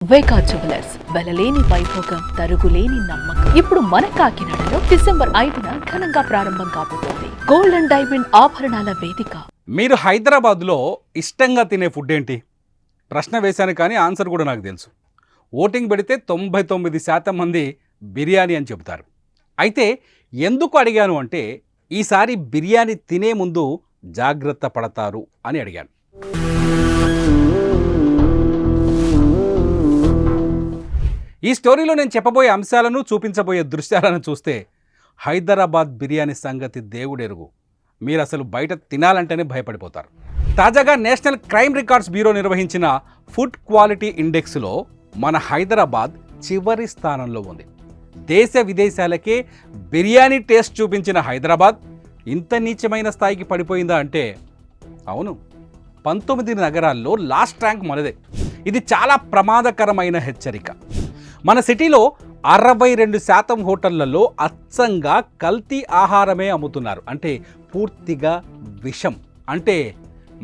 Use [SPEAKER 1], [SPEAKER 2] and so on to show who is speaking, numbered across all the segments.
[SPEAKER 1] వేకా jewellers వెలలేని Vaibhogam తరుగులేని నమ్మకం. ఇప్పుడు మన కాకినాడలో డిసెంబర్ 5న ఘనంగా ప్రారంభం కాబోతోంది గోల్డ్ అండ్ డైమండ్ ఆభరణాల వేదిక.
[SPEAKER 2] మీరు హైదరాబాద్లో ఇష్టంగా తినే ఫుడ్ ఏంటి? ప్రశ్న వేశాను కానీ ఆన్సర్ కూడా నాకు తెలుసు. ఓటింగ్ పెడితే 99% మంది బిర్యానీ అని చెబుతారు. అయితే ఎందుకు అడిగాను అంటే ఈసారి బిర్యానీ తినే ముందు జాగ్రత్త పడతారు అని అడిగాను. ఈ స్టోరీలో నేను చెప్పబోయే అంశాలను చూపించబోయే దృశ్యాలను చూస్తే హైదరాబాద్ బిర్యానీ సంగతి దేవుడెరుగు. మీరు అసలు బయట తినాలంటేనే భయపడిపోతారు. తాజాగా నేషనల్ క్రైమ్ రికార్డ్స్ బ్యూరో నిర్వహించిన ఫుడ్ క్వాలిటీ ఇండెక్స్లో మన హైదరాబాద్ చివరి స్థానంలో ఉంది. దేశ విదేశాలకే బిర్యానీ టేస్ట్ చూపించిన హైదరాబాద్ ఇంత నీచమైన స్థాయికి పడిపోయిందా అంటే అవును, 19 నగరాల్లో లాస్ట్ ర్యాంక్ మనదే. ఇది చాలా ప్రమాదకరమైన హెచ్చరిక. మన సిటీలో 62% హోటళ్లలో అచ్చంగా కల్తీ ఆహారమే అమ్ముతున్నారు. అంటే పూర్తిగా విషం. అంటే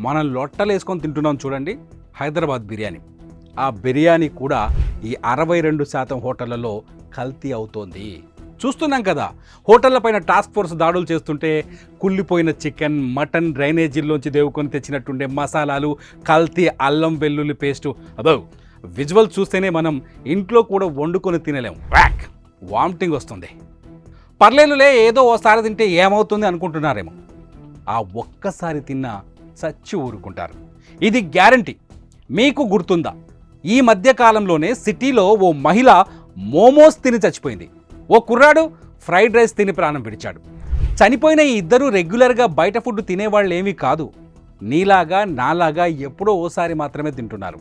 [SPEAKER 2] మనం లొట్టలేసుకొని తింటున్నాం చూడండి హైదరాబాద్ బిర్యానీ. ఆ బిర్యానీ కూడా ఈ 62% హోటళ్లలో కల్తీ అవుతోంది. చూస్తున్నాం కదా, హోటళ్లపైన టాస్క్ ఫోర్స్ దాడులు చేస్తుంటే కుళ్ళిపోయిన చికెన్, మటన్ డ్రైనేజీల్లోంచి దేవుకొని తెచ్చినట్టుండే మసాలాలు, కల్తీ అల్లం వెల్లుల్లి పేస్టు. అదో విజువల్ చూస్తేనే మనం ఇంట్లో కూడా వండుకొని తినలేము. వామిటింగ్ వస్తుంది. పర్లేదులే, ఏదో ఓసారి తింటే ఏమవుతుంది అనుకుంటున్నారేమో. ఆ ఒక్కసారి తిన్నా చచ్చి ఊరుకుంటారు. ఇది గ్యారంటీ. మీకు గుర్తుందా, ఈ మధ్యకాలంలోనే సిటీలో ఓ మహిళ మోమోస్ తిని చచ్చిపోయింది. ఓ కుర్రాడు ఫ్రైడ్ రైస్ తిని ప్రాణం విడిచాడు. చనిపోయిన ఈ ఇద్దరు రెగ్యులర్గా బయట ఫుడ్ తినేవాళ్ళు ఏమీ కాదు. నీలాగా నాలాగా ఎప్పుడో ఓసారి మాత్రమే తింటున్నారు,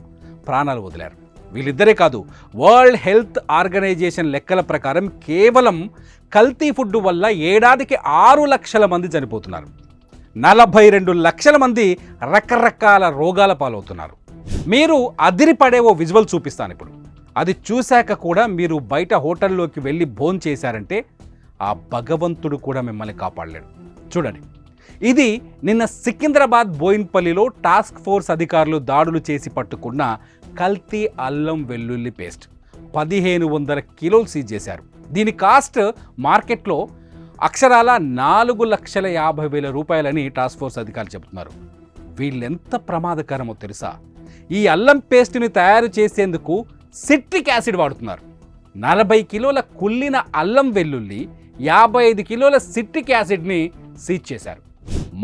[SPEAKER 2] ప్రాణాలు వదిలారు. వీళ్ళిద్దరే కాదు, వరల్డ్ హెల్త్ ఆర్గనైజేషన్ లెక్కల ప్రకారం కేవలం కల్తీ ఫుడ్ వల్ల ఏడాదికి 6 లక్షల మంది చనిపోతున్నారు. 42 లక్షల మంది రకరకాల రోగాల పాలవుతున్నారు. మీరు అదిరిపడే ఓ విజువల్ చూపిస్తాను ఇప్పుడు. అది చూశాక కూడా మీరు బయట హోటల్లోకి వెళ్ళి భోజనం చేశారంటే ఆ భగవంతుడు కూడా మిమ్మల్ని కాపాడలేడు. చూడండి, ఇది నిన్న సికింద్రాబాద్ బోయిన్పల్లిలో టాస్క్ ఫోర్స్ అధికారులు దాడులు చేసి పట్టుకున్న కల్తీ అల్లం వెల్లుల్లి పేస్ట్. 1500 కిలోలు సీజ్ చేశారు. దీని కాస్ట్ మార్కెట్లో అక్షరాల 4,50,000 రూపాయలని టాస్క్ ఫోర్స్ అధికారులు చెబుతున్నారు. వీళ్ళెంత ప్రమాదకరమో తెలుసా? ఈ అల్లం పేస్ట్ని తయారు చేసేందుకు సిట్రిక్ యాసిడ్ వాడుతున్నారు. 40 కిలోల కుళ్ళిన అల్లం వెల్లుల్లి, 55 కిలోల సిట్రిక్ యాసిడ్ని సీజ్ చేశారు.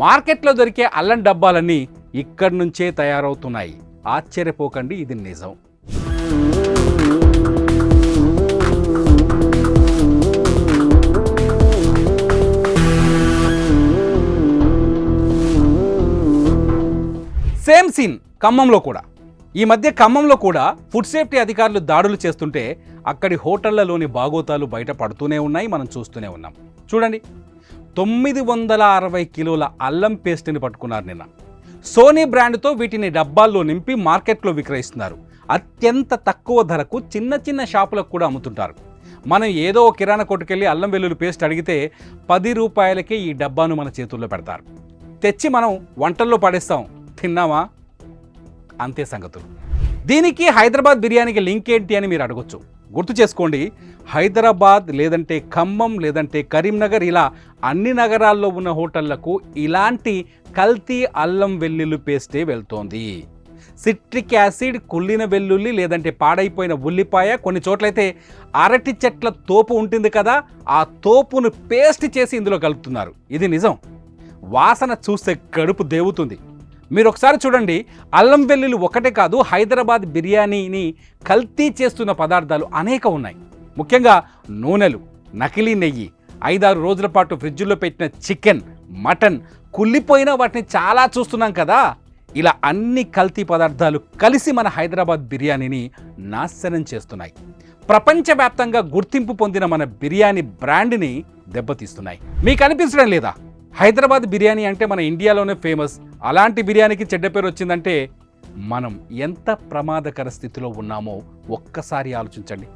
[SPEAKER 2] మార్కెట్లో దొరికే అల్లం డబ్బాలన్నీ ఇక్కడి నుంచే తయారవుతున్నాయి. ఆశ్చర్యపోకండి, ఇది నిజం. సేమ్ సీన్ ఖమ్మంలో కూడా. ఈ మధ్య ఖమ్మంలో కూడా ఫుడ్ సేఫ్టీ అధికారులు దాడులు చేస్తుంటే అక్కడి హోటళ్లలోని బాగోతాలు బయట పడుతూనే ఉన్నాయి, మనం చూస్తూనే ఉన్నాం. చూడండి, 960 కిలోల అల్లం పేస్ట్ని పట్టుకున్నారు నిన్న. సోనీ బ్రాండ్తో వీటిని డబ్బాల్లో నింపి మార్కెట్లో విక్రయిస్తున్నారు. అత్యంత తక్కువ ధరకు చిన్న చిన్న షాపులకు కూడా అమ్ముతుంటారు. మనం ఏదో కిరాణా కొట్టుకెళ్ళి అల్లం వెల్లుల్లి పేస్ట్ అడిగితే 10 రూపాయలకే ఈ డబ్బాను మన చేతుల్లో పెడతారు. తెచ్చి మనం వంటల్లో పడేస్తాం. తిన్నామా? అంతే సంగతులు. దీనికి హైదరాబాద్ బిర్యానీకి లింక్ ఏంటి అని మీరు అడగొచ్చు. గుర్తు చేసుకోండి, హైదరాబాద్ లేదంటే ఖమ్మం లేదంటే కరీంనగర్, ఇలా అన్ని నగరాల్లో ఉన్న హోటళ్లకు ఇలాంటి కల్తీ అల్లం వెల్లుల్లి పేస్టే వెళ్తోంది. సిట్రిక్ యాసిడ్, కుళ్ళిన వెల్లుల్లి లేదంటే పాడైపోయిన ఉల్లిపాయ, కొన్ని చోట్లయితే అరటి చెట్ల తోపు ఉంటుంది కదా, ఆ తోపును పేస్ట్ చేసి ఇందులో కలుపుతున్నారు. ఇది నిజం. వాసన చూస్తే కడుపు దేవుతుంది. మీరు ఒకసారి చూడండి, అల్లం వెల్లుల్లి ఒకటే కాదు, హైదరాబాద్ బిర్యానీని కల్తీ చేస్తున్న పదార్థాలు అనేక ఉన్నాయి. ముఖ్యంగా నూనెలు, నకిలీ నెయ్యి, 5-6 రోజుల పాటు ఫ్రిడ్జ్లో పెట్టిన చికెన్, మటన్, కుళ్ళిపోయిన వాటిని చాలా చూస్తున్నాం కదా. ఇలా అన్ని కల్తీ పదార్థాలు కలిసి మన హైదరాబాద్ బిర్యానీని నాశనం చేస్తున్నాయి. ప్రపంచవ్యాప్తంగా గుర్తింపు పొందిన మన బిర్యానీ బ్రాండ్ని దెబ్బతీస్తున్నాయి. మీకు అనిపించడం లేదా? హైదరాబాద్ బిర్యానీ అంటే మన ఇండియాలోనే ఫేమస్. అలాంటి బిర్యానీకి చెడ్డ పేరు వచ్చిందంటే మనం ఎంత ప్రమాదకర స్థితిలో ఉన్నామో ఒక్కసారి ఆలోచించండి.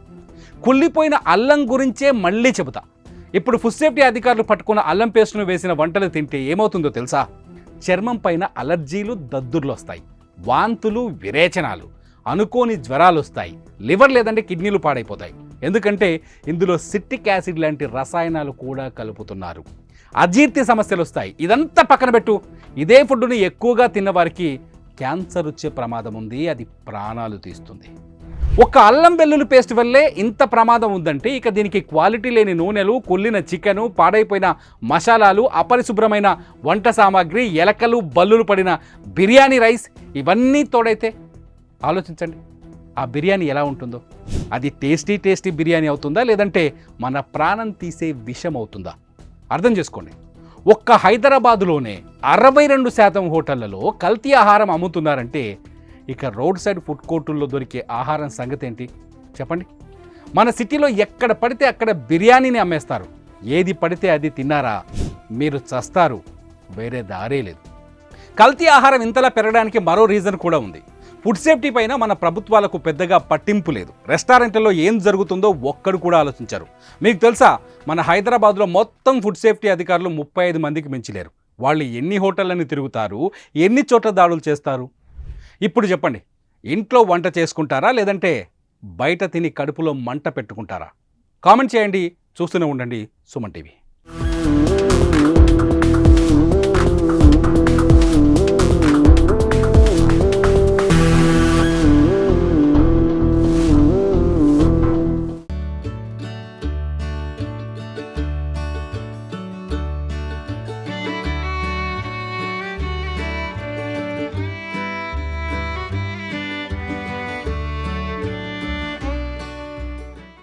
[SPEAKER 2] కుళ్ళిపోయిన అల్లం గురించే మళ్ళీ చెబుతా. ఇప్పుడు ఫుడ్ సేఫ్టీ అధికారులు పట్టుకున్న అల్లం పేస్ట్ను వేసిన వంటలు తింటే ఏమవుతుందో తెలుసా? చర్మం పైన అలర్జీలు, దద్దుర్లు వస్తాయి, వాంతులు, విరేచనాలు, అనుకోని జ్వరాలు వస్తాయి, లివర్ లేదంటే కిడ్నీలు పాడైపోతాయి. ఎందుకంటే ఇందులో సిట్రిక్ యాసిడ్ లాంటి రసాయనాలు కూడా కలుపుతున్నారు. అజీర్తి సమస్యలు వస్తాయి. ఇదంతా పక్కన పెట్టు, ఇదే ఫుడ్ని ఎక్కువగా తిన్నవారికి క్యాన్సర్ వచ్చే ప్రమాదం ఉంది. అది ప్రాణాలు తీస్తుంది. ఒక్క అల్లం వెల్లుల్లి పేస్ట్ వల్లే ఇంత ప్రమాదం ఉందంటే ఇక దీనికి క్వాలిటీ లేని నూనెలు, కుళ్ళిన చికెను, పాడైపోయిన మసాలాలు, అపరిశుభ్రమైన వంట సామాగ్రి, ఎలకలు బల్లులు పడిన బిర్యానీ రైస్ ఇవన్నీ తోడైతే ఆలోచించండి ఆ బిర్యానీ ఎలా ఉంటుందో. అది టేస్టీ బిర్యానీ అవుతుందా, లేదంటే మన ప్రాణం తీసే విషం అవుతుందా? అర్థం చేసుకోండి. ఒక్క హైదరాబాదులోనే 62% హోటళ్లలో కల్తీ ఆహారం అమ్ముతున్నారంటే ఇక రోడ్ సైడ్ ఫుడ్ కోర్టుల్లో దొరికే ఆహారం సంగతి ఏంటి చెప్పండి. మన సిటీలో ఎక్కడ పడితే అక్కడ బిర్యానీని అమ్మేస్తారు. ఏది పడితే అది తిన్నారా మీరు చస్తారు, వేరే దారే లేదు. కల్తీ ఆహారం ఇంతలా పెరగడానికి మరో రీజన్ కూడా ఉంది. ఫుడ్ సేఫ్టీ పైన మన ప్రభుత్వాలకు పెద్దగా పట్టింపు లేదు. రెస్టారెంట్లలో ఏం జరుగుతుందో ఒక్కడు కూడా ఆలోచించారు. మీకు తెలుసా, మన హైదరాబాద్లో మొత్తం ఫుడ్ సేఫ్టీ అధికారులు 35 మందికి మించలేరు. వాళ్ళు ఎన్ని హోటళ్ళని తిరుగుతారు, ఎన్ని చోట్ల దాడులు చేస్తారు? ఇప్పుడు చెప్పండి, ఇంట్లో వంట చేసుకుంటారా, లేదంటే బయట తిని కడుపులో మంట పెట్టుకుంటారా? కామెంట్ చేయండి. చూస్తూనే ఉండండి సుమన్ టీవీ.